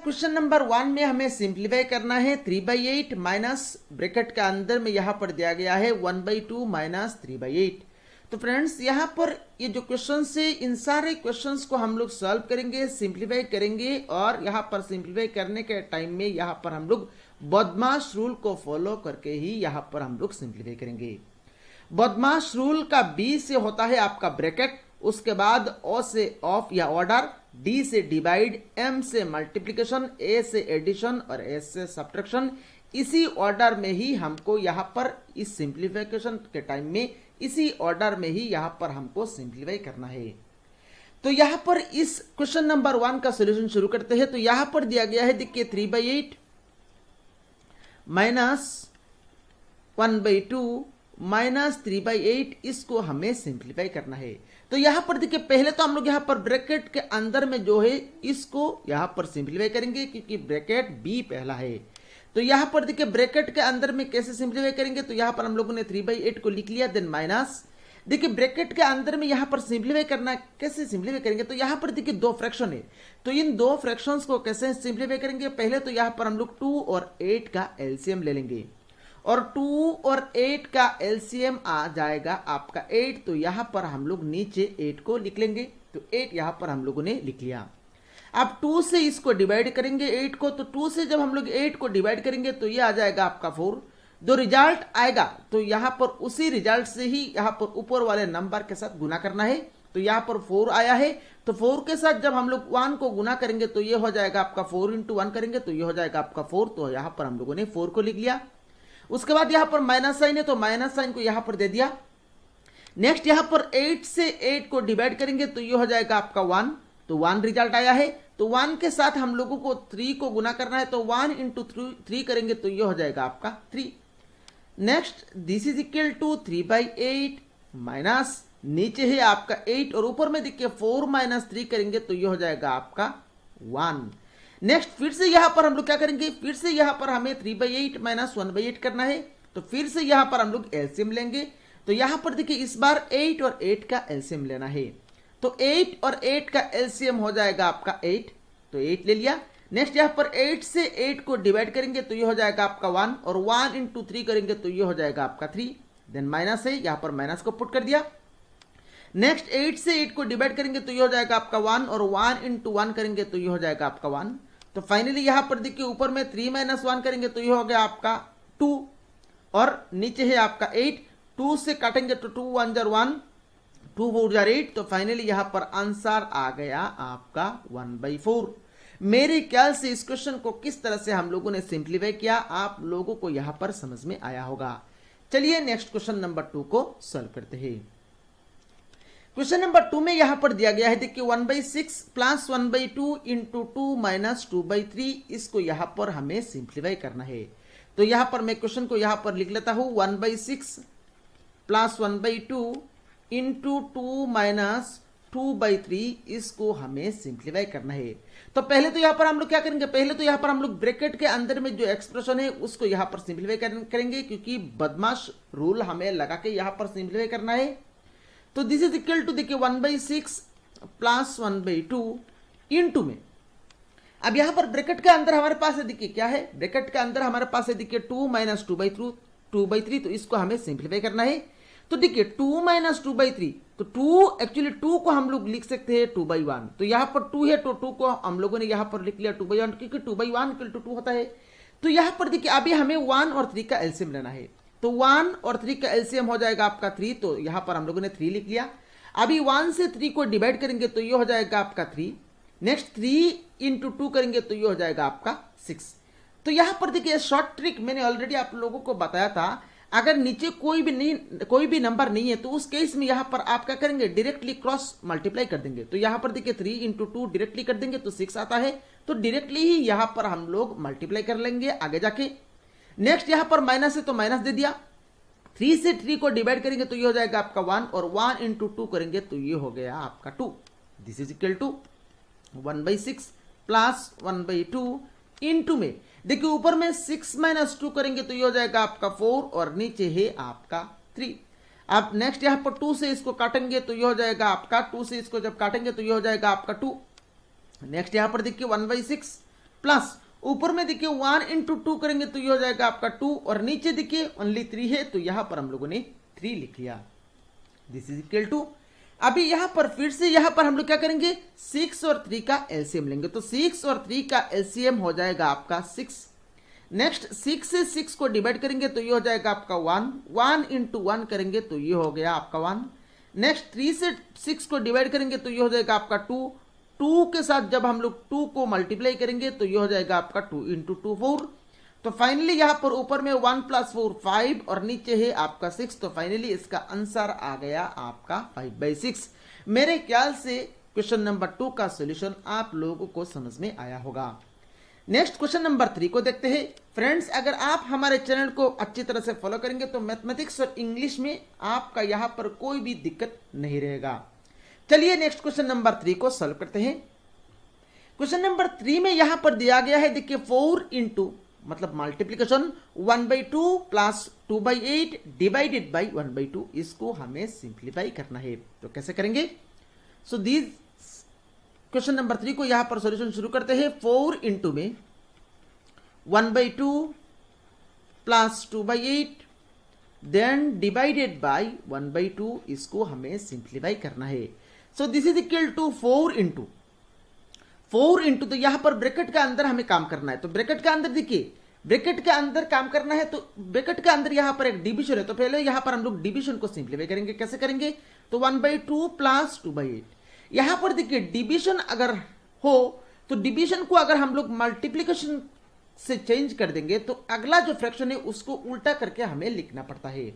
Question number 1 में हमें simplify करना है 3/8 माइनस ब्रैकेट के अंदर में यहां पर दिया गया है 1/2 माइनस 3/8। तो फ्रेंड्स यहां पर ये जो क्वेश्चन है इन सारे क्वेश्चंस को हम लोग सॉल्व करेंगे, सिंप्लीफाई करेंगे और यहां पर सिंप्लीफाई करने के टाइम में यहां पर हम लोग बदमाश रूल को फॉलो करके ही यहां पर हम लोग सिंप्लीफाई करेंगे। बदमाश रूल का बी से होता है आपका ब्रैकेट, उसके बाद ओ से ऑफ या ऑर्डर, डी से डिवाइड, एम से मल्टीप्लिकेशन, ए से एडिशन और एस से सब्ट्रैक्शन। इसी ऑर्डर में ही हमको यहां पर इस सिंप्लीफिकेशन के टाइम में इसी ऑर्डर में ही यहां पर हमको सिंप्लीफाई करना है। तो यहां पर इस क्वेश्चन नंबर 1 का सॉल्यूशन शुरू करते हैं। तो यहां पर दिया गया है देखिए 3/8 माइनस 1/2 माइनस 3/8, इसको हमें सिंप्लीफाई करना है। तो यहां पर देखिए पहले तो हम लोग यहां पर ब्रैकेट के अंदर में जो है इसको यहां पर सिंप्लीफाई करेंगे क्योंकि ब्रैकेट बी पहला है। तो यहां पर देखिए ब्रैकेट के अंदर में कैसे सिंप्लीफाई करेंगे, तो यहां पर हम लोगों ने 3/8 को लिख लिया, देन माइनस। देखिए ब्रैकेट के अंदर में यहां पर सिंप्लीफाई करना, कैसे सिंप्लीफाई करेंगे, तो यहां पर देखिए 2 फ्रैक्शन है। तो इन 2 फ्रैक्शंस को कैसे सिंप्लीफाई करेंगे, पहले तो यहां पर हम लोग 2 और 8 का एलसीएम ले लेंगे और 2 और 8 का एलसीएम आ जाएगा आपका 8। तो यहां पर हम लोग नीचे 8 को लिख लेंगे, तो 8 यहां पर हम लोगों ने लिख लिया। अब 2 से इसको डिवाइड करेंगे 8 को, तो 2 से जब हम लोग 8 को डिवाइड करेंगे तो ये आ जाएगा आपका 4। जो रिजल्ट आएगा तो यहां पर उसी रिजल्ट से ही यहां पर ऊपर वाले नंबर के साथ गुना करना है। तो यहां पर 4 आया है, तो 4 के साथ जब हम लोग 1 को गुना करेंगे तो ये हो जाएगा आपका 4 × 1 करेंगे तो ये हो जाएगा आपका 4। तो यहां पर हम लोगों ने 4 को लिख लिया। उसके बाद यहां पर माइनस साइन है तो माइनस साइन को यहां पर दे दिया। नेक्स्ट यहां पर 8 से 8 को डिवाइड करेंगे तो ये हो जाएगा आपका 1। तो 1 रिजल्ट आया है, तो 1 के साथ हम लोगों को 3 को गुना करना है, तो 1 × 3 करेंगे तो ये हो जाएगा आपका 3। Next this is equal to 3/8 minus, नीचे है आपका 8 और ऊपर में देखिए 4 - 3 करेंगे तो ये हो जाएगा आपका 1। नेक्स्ट फिर से यहां पर हम लोग क्या करेंगे, फिर से यहां पर हमें 3/8 माइनस 1/8 करना है। तो फिर से यहां पर हम लोग एलसीएम लेंगे। तो यहां पर देखिए इस बार 8 और 8 का एलसीएम लेना है। तो 8 और 8 का एलसीएम हो जाएगा आपका 8, तो 8 ले लिया। नेक्स्ट यहां पर 8 से 8 को डिवाइड करेंगे तो ये हो जाएगा आपका 1 और 1 × 3 करेंगे तो ये हो जाएगा आपका 3। देन माइनस है, यहां पर माइनस को पुट कर दिया। नेक्स्ट 8 से 8 को डिवाइड करेंगे तो ये हो जाएगा आपका 1 और 1 × 1 करेंगे तो ये हो जाएगा आपका 1। तो फाइनली यहां पर देखिए ऊपर में 3 - 1 करेंगे तो ये हो गया आपका 2 और नीचे है आपका 8। 2 से काटेंगे तो 2 × 1 = 1, 2 × 4 = 8। तो फाइनली यहां पर आंसर आ गया आपका 1/4। मेरे ख्याल से इस क्वेश्चन को किस तरह से हम लोगों ने सिंप्लीफाई किया आप लोगों को यहां पर समझ में आया होगा। चलिए नेक्स्ट क्वेश्चन नंबर 2 को सॉल्व करते हैं। क्वेश्चन नंबर 2 में यहां पर दिया गया है देखिए 1/6 प्लस 1/2 × 2 माइनस 2/3, इसको यहां पर हमें सिंप्लीफाई करना है। तो यहां पर मैं क्वेश्चन को यहां पर लिख लेता हूं 1/6 प्लस 1/2 × 2 माइनस 2/3, इसको हमें सिंप्लीफाई करना है। तो पहले तो यहां पर हम लोग क्या करेंगे, पहले तो यहां पर हम लोग ब्रैकेट के अंदर में जो एक्सप्रेशन है उसको यहां पर सिंप्लीफाई करेंगे क्योंकि बदमाश रूल हमें लगा के यहां पर सिंप्लीफाई करना है। तो दिस इज इक्वल टू देखिए 1/6 प्लस 1/2 × में, अब यहां पर ब्रैकेट के अंदर हमारे पास है देखिए क्या है, ब्रैकेट के अंदर हमारे पास है देखिए 2 - 2/3, तो इसको हमें सिंप्लीफाई करना है। तो देखिए 2 - 2/3, तो 2 एक्चुअली 2 को हम लोग लिख सकते हैं 2/1। तो यहां पर 2 है तो 2 को हम लोगों ने यहां पर लिख लिया 2/1 क्योंकि 2/1 = 2 होता है। तो यहां पर देखिए अभी हमें 1 और 3 का एलसीएम लेना है। तो 1 और 3 का एलसीएम हो जाएगा आपका 3, तो यहां पर हम लोगों ने 3 लिख लिया। अभी 1 से 3 को डिवाइड करेंगे तो ये हो जाएगा आपका 3। नेक्स्ट 3 × 2 करेंगे तो ये हो जाएगा आपका 6। तो यहां पर देखिए शॉर्ट ट्रिक मैंने ऑलरेडी आप लोगों को बताया था, अगर नीचे कोई भी नंबर नहीं है तो उस केस में यहां पर आप क्या करेंगे, डायरेक्टली क्रॉस मल्टीप्लाई कर देंगे। तो यहां पर देखिए 3 × 2 डायरेक्टली कर देंगे तो 6 आता है, तो डायरेक्टली ही यहां पर हम लोग मल्टीप्लाई कर लेंगे आगे जाके। नेक्स्ट यहां पर माइनस है तो माइनस दे दिया। 3 से 3 को डिवाइड करेंगे तो ये हो जाएगा आपका 1 और 1 × 2 करेंगे तो ये हो गया आपका 2। This is equal to 1/6 plus 1/2 × में देखिए ऊपर में 6 - 2 करेंगे तो ये हो जाएगा आपका 4 और नीचे है आपका 3। अब नेक्स्ट यहां पर 2 से इसको काटेंगे तो ये हो जाएगा आपका 2 से इसको जब काटेंगे तो ये हो जाएगा आपका 2। नेक्स्ट यहां पर देखिए 1/6 प्लस ऊपर में देखिए 1 इंटू 2 करेंगे तो ये हो जाएगा आपका 2 और नीचे देखिए ओनली 3 है तो यहां पर हम लोगों ने 3 लिख लिया। दिस इज इक्वल टू, अभी यहां पर फिर से यहां पर हम लोग क्या करेंगे 6 और 3 का एलसीएम लेंगे, तो 6 और 3 का एलसीएम हो जाएगा आपका 6। नेक्स्ट 6 से 6 को डिवाइड करेंगे तो ये हो जाएगा आपका 1, 1 इंटू 1 करेंगे तो ये हो गया आपका 1। नेक्स्ट 3 से 6 को डिवाइड करेंगे तो ये हो जाएगा आपका 2, 2 के साथ जब हम लोग 2 को मल्टीप्लाई करेंगे तो ये हो जाएगा आपका 2 इंटू 2 4। तो फाइनली यहां पर ऊपर में 1 प्लस 4 5 और नीचे है आपका 6, तो फाइनली इसका आंसर आ गया आपका 5/6। मेरे ख्याल से क्वेश्चन नंबर 2 का सॉल्यूशन आप लोगों को समझ में आया होगा। नेक्स्ट क्वेश्चन नंबर 3 को देखते हैं। फ्रेंड्स, अगर आप हमारे चैनल को अच्छी तरह से फॉलो करेंगे तो मैथमेटिक्स और इंग्लिश में आपका यहां पर कोई भी दिक्कत नहीं रहेगा। चलिए नेक्स्ट क्वेश्चन नंबर 3 को सॉल्व करते हैं। क्वेश्चन नंबर 3 में यहां पर दिया गया है, देखिए 4 इंटू मतलब मल्टीप्लीकेशन 1/2 प्लस 2/8 डिवाइडेड बाई 1/2, इसको हमें सिंप्लीफाई करना है। तो कैसे करेंगे? सो दिस क्वेश्चन नंबर 3 को यहां पर सॉल्यूशन शुरू करते हैं। 4 इंटू में 1/2 प्लस 2/8 देन डिवाइडेड बाई 1/2, इसको हमें सिंप्लीफाई करना है। So this is equal to 4 into, तो यहां पर ब्रैकेट के अंदर हमें काम करना है। तो ब्रैकेट के अंदर देखिए, ब्रैकेट के अंदर काम करना है तो ब्रैकेट के अंदर यहां पर एक डिवीजन है, तो पहले यहां पर हम लोग डिवीजन को सिंप्लीफाई करेंगे। कैसे करेंगे? तो 1/2 प्लस 2/8, यहां पर देखिए डिवीजन अगर हो तो डिवीजन को अगर हम लोग मल्टीप्लीकेशन से चेंज कर देंगे तो अगला जो फ्रैक्शन है उसको उल्टा करके हमें लिखना पड़ता है।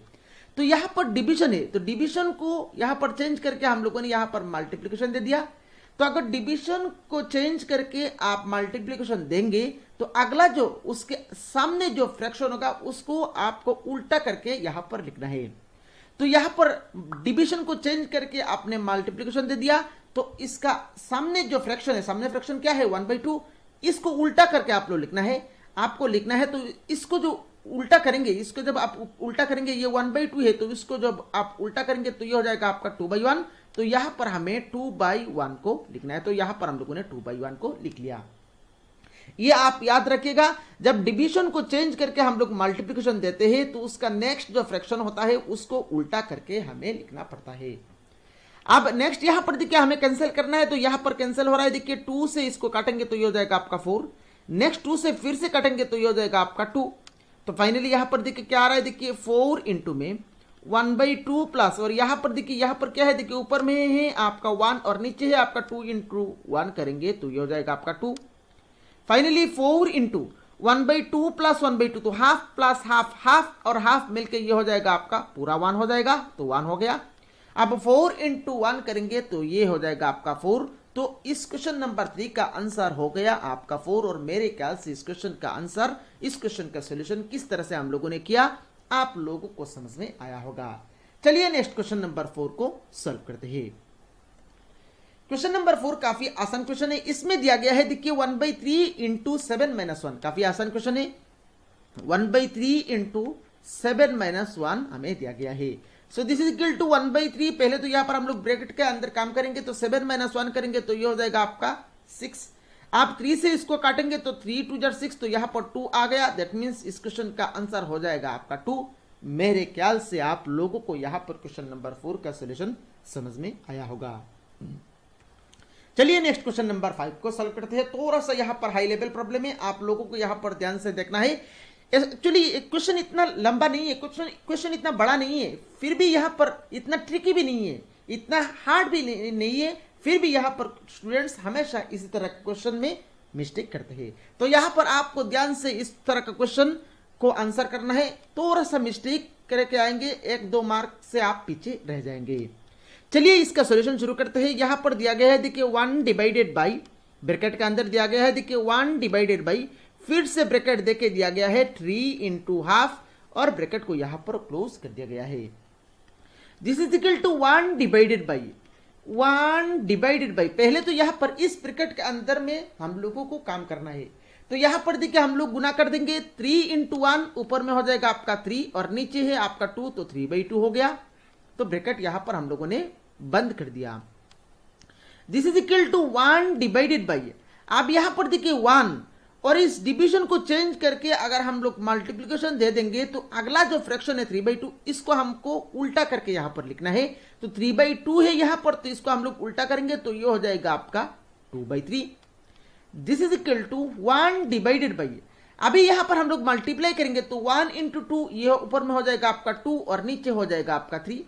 तो यहां पर डिवीजन है तो डिवीजन को यहां पर चेंज करके हम लोगों ने यहां पर मल्टीप्लीकेशन दे दिया। तो अगर डिवीजन को चेंज करके आप मल्टीप्लीकेशन देंगे तो अगला जो उसके सामने जो फ्रैक्शन होगा उसको आपको उल्टा करके यहां पर लिखना है। तो यहां पर डिवीजन को चेंज करके आपने मल्टीप्लीकेशन दे दिया, तो इसका सामने जो फ्रैक्शन है, सामने फ्रैक्शन क्या है 1/2, इसको उल्टा करके आप लोग लिखना है, आपको लिखना है। तो इसको जो उल्टा करेंगे, इसको जब आप उल्टा करेंगे, ये 1/2 है तो इसको जब आप उल्टा करेंगे तो ये हो जाएगा आपका 2/1। तो यहां पर हमें 2/1 को लिखना है, तो यहां पर हम लोगों ने 2/1 को लिख लिया। ये आप याद रखिएगा, जब डिवीजन को चेंज करके हम लोग मल्टीप्लिकेशन देते हैं तो उसका नेक्स्ट जो फ्रैक्शन होता है उसको उल्टा करके हमें लिखना पड़ता है। अब नेक्स्ट यहां पर देखिए हमें कैंसिल करना है, तो यहां पर कैंसिल हो रहा है। देखिए 2 से इसको काटेंगे तो ये हो जाएगा आपका 4, नेक्स्ट 2 से फिर से काटेंगे तो ये हो जाएगा आपका 2। तो फाइनली यहां पर देखिए क्या आ रहा है, देखिए 4 इंटू में 1/2 प्लस, और यहां पर देखिए यहां पर क्या है, देखिए ऊपर में है आपका 1 और नीचे है आपका 2 इंटू 1 करेंगे तो ये हो जाएगा आपका 2। फाइनली 4 इंटू 1/2 प्लस 1/2, तो हाफ प्लस हाफ, हाफ और हाफ मिलकर ये हो जाएगा आपका पूरा 1 हो जाएगा, तो 1 हो गया। अब 4 इंटू 1 करेंगे तो ये हो जाएगा आपका 4। तो इस क्वेश्चन नंबर 3 का आंसर हो गया आपका 4। और मेरे ख्याल से इस क्वेश्चन का आंसर, इस क्वेश्चन का सॉल्यूशन किस तरह से हम लोगों ने किया आप लोगों को समझ में आया होगा। चलिए नेक्स्ट क्वेश्चन नंबर 4 को सॉल्व करते हैं। क्वेश्चन नंबर 4 काफी आसान क्वेश्चन है। इसमें दिया गया है देखिए 1/3 इंटू 7 - 1, काफी आसान क्वेश्चन है। 1/3 इंटू 7 - 1 हमें दिया गया है। So this is equal to 1/3। पहले तो यहां पर हम लोग ब्रैकेट के अंदर काम करेंगे, तो 7 - 1 करेंगे तो ये हो जाएगा आपका 6। आप 3 से इसको काटेंगे तो 3 2 = 6, तो यहां पर 2 आ गया। दैट मीन्स इस क्वेश्चन का आंसर हो जाएगा आपका 2। मेरे ख्याल से आप लोगों को यहां पर क्वेश्चन नंबर 4 का सॉल्यूशन समझ में आया होगा। चलिए नेक्स्ट क्वेश्चन नंबर 5 को सॉल्व करते हैं। थोड़ा सा यहां पर हाई लेवल प्रॉब्लम है, आप लोगों को यहां पर ध्यान से देखना है। एक्चुअली क्वेश्चन इतना लंबा नहीं है, क्वेश्चन इतना बड़ा नहीं है, फिर भी यहां पर इतना ट्रिकी भी नहीं है, इतना हार्ड भी नहीं है, फिर भी यहां पर स्टूडेंट्स हमेशा इसी तरह के क्वेश्चन में मिस्टेक करते हैं। तो यहां पर आपको ध्यान से इस तरह का क्वेश्चन को आंसर करना है। थोड़ा सा मिस्टेक करके आएंगे, 1-2 मार्क से आप पीछे रह जाएंगे। चलिए इसका सॉल्यूशन शुरू करते हैं। यहां पर दिया गया है देखिए 1 डिवाइडेड बाई, ब्रैकेट के अंदर दिया गया है देखिए 1 डिवाइडेड बाई, फिर से ब्रैकेट देके दिया गया है 3 इंटू हाफ, और ब्रैकेट को यहां पर क्लोज कर दिया गया है। This is equal to 1 divided by, 1 divided by. पहले तो यहां पर इस ब्रैकेट के अंदर में हम लोगों को काम करना है, तो यहां पर देखिए हम लोग गुना कर देंगे। 3 इंटू 1 ऊपर में हो जाएगा आपका 3 और नीचे है आपका 2, तो 3/2 हो गया। तो ब्रैकेट यहां पर हम लोगों ने बंद कर दिया। This is equal to 1 divided by, अब यहां पर देखिए 1 और इस डिवीजन को चेंज करके अगर हम लोग मल्टीप्लीकेशन दे देंगे तो अगला जो फ्रैक्शन है 3/2 इसको हमको उल्टा करके यहां पर लिखना है। तो 3/2 है यहां पर, तो इसको हम लोग उल्टा करेंगे तो ये हो जाएगा आपका 2/3। This is equal to 1 divided by, अभी यहां पर हम लोग मल्टीप्लाई करेंगे तो 1 इंटू 2, ये ऊपर में हो जाएगा आपका 2 और नीचे हो जाएगा आपका 3।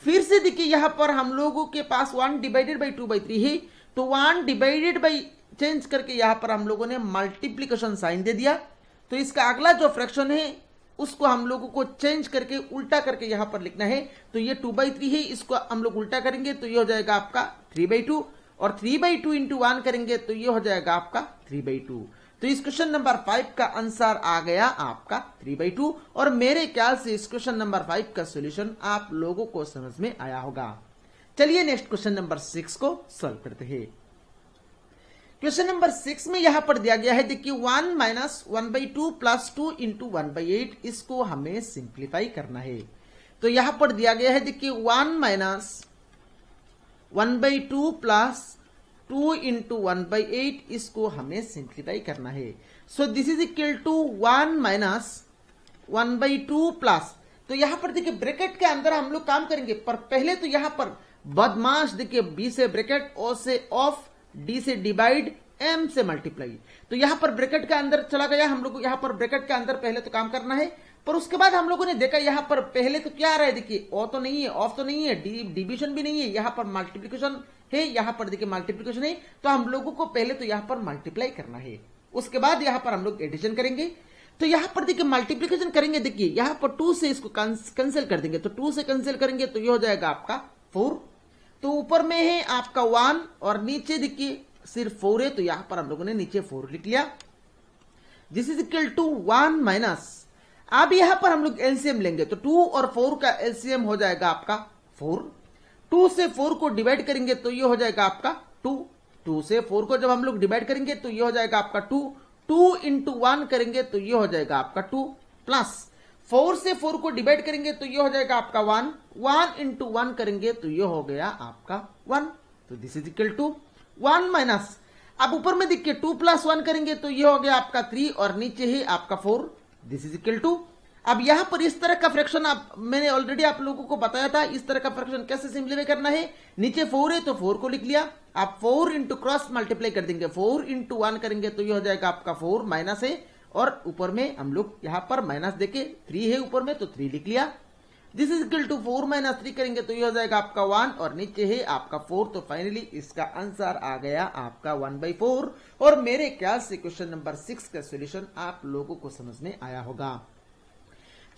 फिर से देखिए यहां पर हम लोगों के पास 1 डिवाइडेड बाई 2/3 है, तो 1 डिवाइडेड बाई चेंज करके यहां पर हम लोगों ने मल्टीप्लीकेशन साइन दे दिया। तो इसका अगला जो फ्रैक्शन है उसको हम लोगों को चेंज करके उल्टा करके यहां पर लिखना है। तो ये 2/3 है, इसको हम लोग उल्टा करेंगे तो ये हो जाएगा आपका 3/2, और 3/2 इंटू 1 करेंगे तो ये हो जाएगा आपका 3/2। तो इस क्वेश्चन नंबर 5 का आंसर आ गया आपका 3/2। और मेरे ख्याल से इस क्वेश्चन नंबर 5 का सॉल्यूशन आप लोगों को समझ में आया होगा। चलिए नेक्स्ट क्वेश्चन नंबर 6 को सॉल्व करते हैं। क्वेश्चन नंबर 6 में यहां पर दिया गया है, देखिए 1 माइनस 1/2 प्लस 2 इंटू 1/8, इसको हमें सिंप्लीफाई करना है। तो यहां पर दिया गया है, देखिए 1 माइनस 1/2 प्लस 2 इंटू 1/8, इसको हमें सिंप्लीफाई करना है। So this is equal to 1 minus 1/2 plus, तो यहां पर देखिए ब्रैकेट के अंदर हम लोग काम करेंगे, पर पहले तो यहां पर बदमाश देखिए बी से ब्रैकेट, ओ से ऑफ, डी से डिवाइड, एम से मल्टीप्लाई। तो यहां पर ब्रैकेट के अंदर चला गया, हम लोग यहां पर ब्रैकेट के अंदर पहले तो काम करना है, पर उसके बाद हम लोगों ने देखा यहां पर पहले तो क्या आ रहा है, देखिए ओ तो नहीं है, ऑफ तो नहीं है, डिवीजन भी नहीं है, यहां पर मल्टीप्लीकेशन है, यहां पर देखिए मल्टीप्लीकेशन है। तो हम लोगों को पहले तो यहां पर मल्टीप्लाई करना है, उसके बाद यहां पर हम लोग एडिशन करेंगे। तो यहां पर देखिए मल्टीप्लीकेशन करेंगे, देखिए यहां पर 2 से इसको कैंसिल कर देंगे, तो 2 से कैंसिल करेंगे तो ये हो जाएगा आपका 4। तो ऊपर में है आपका 1 और नीचे देखिए सिर्फ 4 है, तो यहां पर हम लोगों ने नीचे 4 लिख लिया। This is equal to 1 minus, अब यहां पर हम लोग एलसीएम लेंगे, तो 2 और 4 का एलसीएम हो जाएगा आपका 4। 2 से 4 को डिवाइड करेंगे तो ये हो जाएगा आपका 2। 2 से 4 को जब हम लोग डिवाइड करेंगे तो ये हो जाएगा आपका 2। 2 इंटू 1 करेंगे तो ये हो जाएगा आपका 2, प्लस 4 से 4 को डिवाइड करेंगे तो ये हो जाएगा आपका 1। 1 इंटू 1 करेंगे तो ये हो गया आपका 1। तो this is equal to 1 minus, अब ऊपर में देखिए 2 प्लस 1 करेंगे तो ये हो गया आपका 3 और नीचे ही आपका 4। दिस इज इक्वल टू, अब यहां पर इस तरह का फ्रैक्शन मैंने ऑलरेडी आप लोगों को बताया था, इस तरह का फ्रैक्शन कैसे सिंप्लीफाई करना है। नीचे 4 है तो 4 को लिख लिया, आप 4 इंटू क्रॉस मल्टीप्लाई कर देंगे, 4 इंटू 1 करेंगे तो ये हो जाएगा आपका 4, माइनस है और ऊपर में हम लोग यहां पर माइनस देके 3 है ऊपर में तो 3 लिख लिया। This is equal to 4 minus 3 करेंगे तो ये हो जाएगा आपका 1 और नीचे है आपका 4। तो फाइनली इसका आंसर आ गया आपका 1/4। और मेरे ख्याल से क्वेश्चन नंबर 6 का सॉल्यूशन आप लोगों को समझ में आया होगा।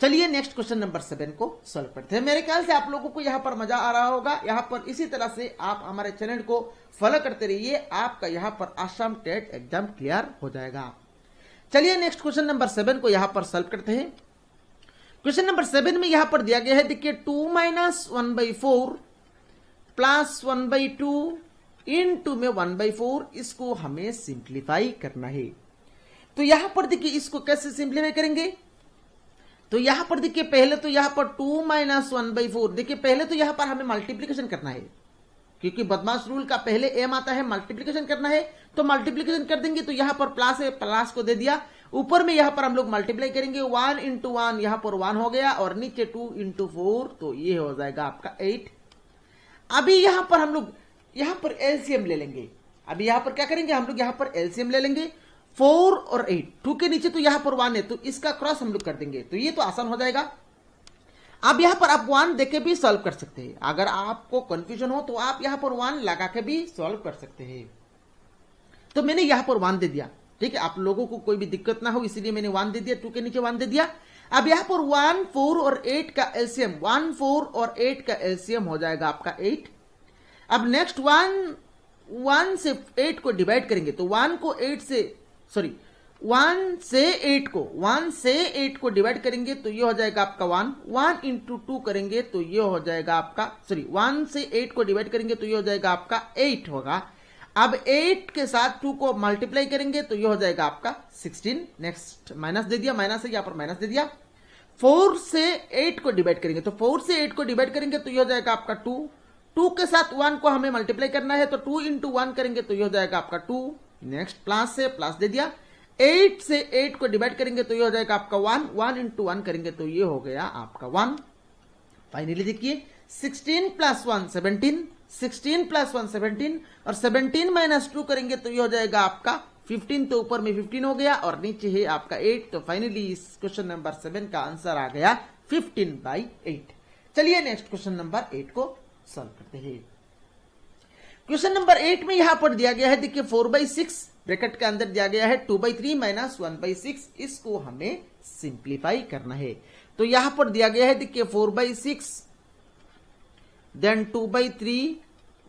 चलिए नेक्स्ट क्वेश्चन नंबर 7 को सॉल्व करते हैं। मेरे ख्याल से आप लोगों को यहां पर मजा आ रहा होगा। यहां पर इसी तरह से आप हमारे चैनल को फॉलो करते रहिए, आपका यहां पर आसाम टेट एग्जाम क्लियर हो जाएगा। चलिए नेक्स्ट क्वेश्चन नंबर 7 को यहां पर सॉल्व करते हैं। क्वेश्चन नंबर 7 में यहां पर दिया गया है, देखिए 2 माइनस 1/4 प्लस 1/2 इंटू में 1/4, इसको हमें सिंप्लीफाई करना है। तो यहां पर देखिए इसको कैसे सिंप्लीफाई करेंगे, तो यहां पर देखिए पहले तो यहां पर 2 माइनस 1/4, देखिए पहले तो यहां पर हमें मल्टीप्लीकेशन करना है, क्योंकि बदमाश रूल का पहले एम आता है मल्टीप्लीकेशन करना है। तो मल्टीप्लीकेशन कर देंगे तो यहां पर प्लस है, प्लस को दे दिया, ऊपर में यहां पर हम लोग मल्टीप्लाई करेंगे, 1 इंटू 1 यहां पर 1 हो गया और नीचे 2 इंटू 4 तो ये हो जाएगा आपका 8। अभी यहां पर हम लोग यहां पर एलसीएम ले लेंगे। अभी यहां पर क्या करेंगे, हम लोग यहां पर एलसीएम ले लेंगे, 4 और 8, 2 के नीचे तो यहां पर 1 है तो इसका क्रॉस हम लोग कर देंगे, तो ये तो आसान हो जाएगा। अब यहां पर आप 1 देके भी सॉल्व कर सकते हैं, अगर आपको कंफ्यूजन हो तो आप यहां पर 1 लगा के भी सॉल्व कर सकते हैं। तो मैंने यहां पर 1 दे दिया, ठीक है, आप लोगों को कोई भी दिक्कत ना हो इसलिए मैंने 1 दे दिया, 2 के नीचे 1 दे दिया। अब यहां पर 1, 4 और 8 का एलसीएम, 1, 4 और 8 का एलसीएम हो जाएगा आपका 8। अब नेक्स्ट 1 से 8 को डिवाइड करेंगे तो 1 से 8 को डिवाइड करेंगे तो ये हो जाएगा आपका 1 इंटू 2 करेंगे तो ये हो जाएगा आपका 1 से 8 को डिवाइड करेंगे तो ये हो जाएगा आपका 8 होगा। अब 8 के साथ 2 को मल्टीप्लाई करेंगे तो ये हो जाएगा आपका 16। नेक्स्ट माइनस दे दिया, माइनस है यहां पर माइनस दे दिया। 4 से 8 को डिवाइड करेंगे तो 4 से 8 को डिवाइड करेंगे तो ये हो जाएगा आपका 2 के साथ 1 को हमें मल्टीप्लाई करना है तो 2 इंटू 1 करेंगे तो ये हो जाएगा आपका 2। नेक्स्ट प्लस से प्लस दे दिया। 8 से 8 को डिवाइड करेंगे तो ये हो जाएगा आपका 1, 1 इंटू 1 करेंगे तो ये हो गया आपका 1। फाइनली देखिए 16 प्लस 1 17, 16 प्लस 1 17 और 17 माइनस 2 करेंगे तो ये हो जाएगा आपका 15। तो ऊपर में 15 हो गया और नीचे है आपका 8। तो फाइनली इस क्वेश्चन नंबर 7 का आंसर आ गया 15/8। चलिए नेक्स्ट क्वेश्चन नंबर 8 को सॉल्व करते हैं। क्वेश्चन नंबर 8 में यहां पर दिया गया है, देखिए 4/6 ब्रैकेट के अंदर दिया गया है 2/3 माइनस 1/6, इसको हमें सिंप्लीफाई करना है। तो यहां पर दिया गया है, देखिए 4/6 देन 2/3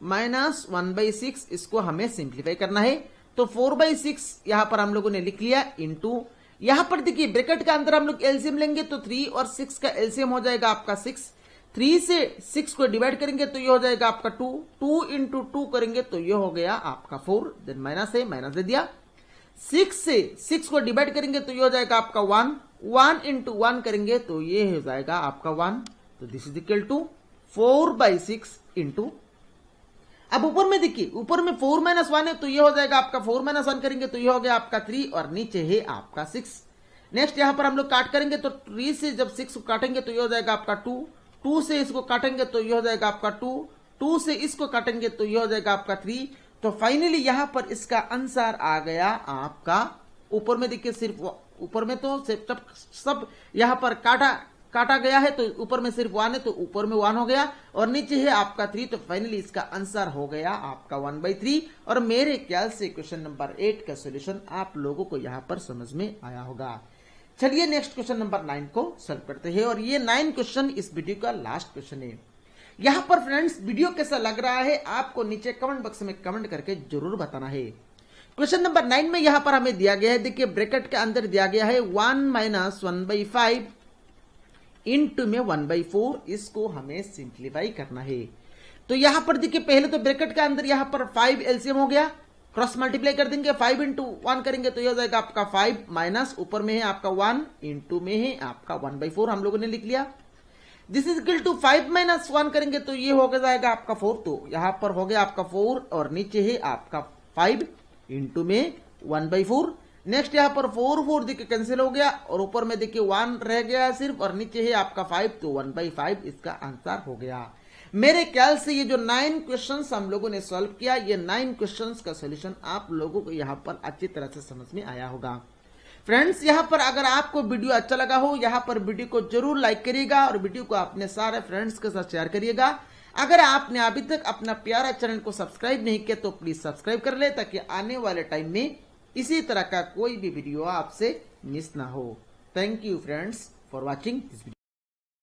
माइनस 1/6, इसको हमें सिंप्लीफाई करना है। तो 4/6 यहां पर हम लोगों ने लिख लिया इंटू, यहां पर देखिए ब्रैकेट के अंदर हम लोग एलसीएम लेंगे तो 3 और 6 का एलसीएम हो जाएगा आपका 6। 3 से 6 को डिवाइड करेंगे तो ये हो जाएगा आपका 2, 2 इंटू 2 करेंगे तो ये हो गया आपका 4, देन माइनस है, माइनस दे दिया। 6 से 6 को डिवाइड करेंगे तो ये हो जाएगा आपका 1, 1 इंटू 1 करेंगे तो ये हो जाएगा आपका 1। तो this is equal to 4/6 into, अब ऊपर में देखिए ऊपर में 4 माइनस 1 है तो ये हो जाएगा आपका 4 माइनस 1 करेंगे तो ये हो गया आपका 3 और नीचे है आपका 6। नेक्स्ट यहां पर हम लोग काट करेंगे तो 3 से जब 6 को काटेंगे तो ये हो जाएगा आपका 2, 2 से इसको काटेंगे तो ये हो जाएगा आपका 2, 2 से इसको काटेंगे तो ये हो जाएगा आपका 3। तो फाइनली यहां पर इसका आंसर आ गया आपका, ऊपर में देखिए सिर्फ ऊपर में तो सब यहां पर काटा गया है तो ऊपर में सिर्फ 1 है तो ऊपर में 1 हो गया और नीचे है आपका 3। तो फाइनली इसका आंसर हो गया आपका 1/3। और मेरे ख्याल से क्वेश्चन नंबर 8 का सॉल्यूशन आप लोगों को यहां पर समझ में आया होगा। चलिए नेक्स्ट क्वेश्चन नंबर 9 को सॉल्व करते हैं और ये 9 क्वेश्चन इस वीडियो का लास्ट क्वेश्चन है। यहां पर फ्रेंड्स वीडियो कैसा लग रहा है आपको नीचे कमेंट बॉक्स में कमेंट करके जरूर बताना है। क्वेश्चन नंबर 9 में यहां पर हमें दिया गया है, देखिए ब्रैकेट के अंदर दिया गया है 1 माइनस 1/5 इंटू में 1/4, इसको हमें सिंप्लीफाई करना है। तो यहां पर देखिए पहले तो ब्रैकेट के अंदर यहां पर 5 एलसीएम हो गया, क्रॉस मल्टीप्लाई कर देंगे, 5 इंटू 1 करेंगे तो ये हो जाएगा आपका 5 माइनस ऊपर में है आपका 1 इंटू में है आपका 1/4 हम लोगों ने लिख लिया। This is equal to 5 minus 1 करेंगे तो ये हो जाएगा आपका 4। तो यहां पर हो गया आपका 4 और नीचे है आपका 5 इंटू में 1/4। नेक्स्ट यहां पर 4 देखिए कैंसिल हो गया और ऊपर में देखिए 1 रह गया सिर्फ और नीचे है आपका 5। तो 1/5 इसका आंसर हो गया। मेरे ख्याल से ये जो 9 क्वेश्चंस हम लोगों ने सॉल्व किया, ये 9 क्वेश्चंस का सॉल्यूशन आप लोगों को यहां पर अच्छी तरह से समझ में आया होगा। फ्रेंड्स यहां पर अगर आपको वीडियो अच्छा लगा हो, यहां पर वीडियो को जरूर लाइक करिएगा और वीडियो को अपने सारे फ्रेंड्स के साथ शेयर करिएगा। अगर आपने अभी तक अपना प्यारा चैनल को सब्सक्राइब नहीं किया तो प्लीज सब्सक्राइब कर ले ताकि आने वाले टाइम में इसी तरह का कोई भी वीडियो आपसे मिस ना हो। Thank you friends for watching this video.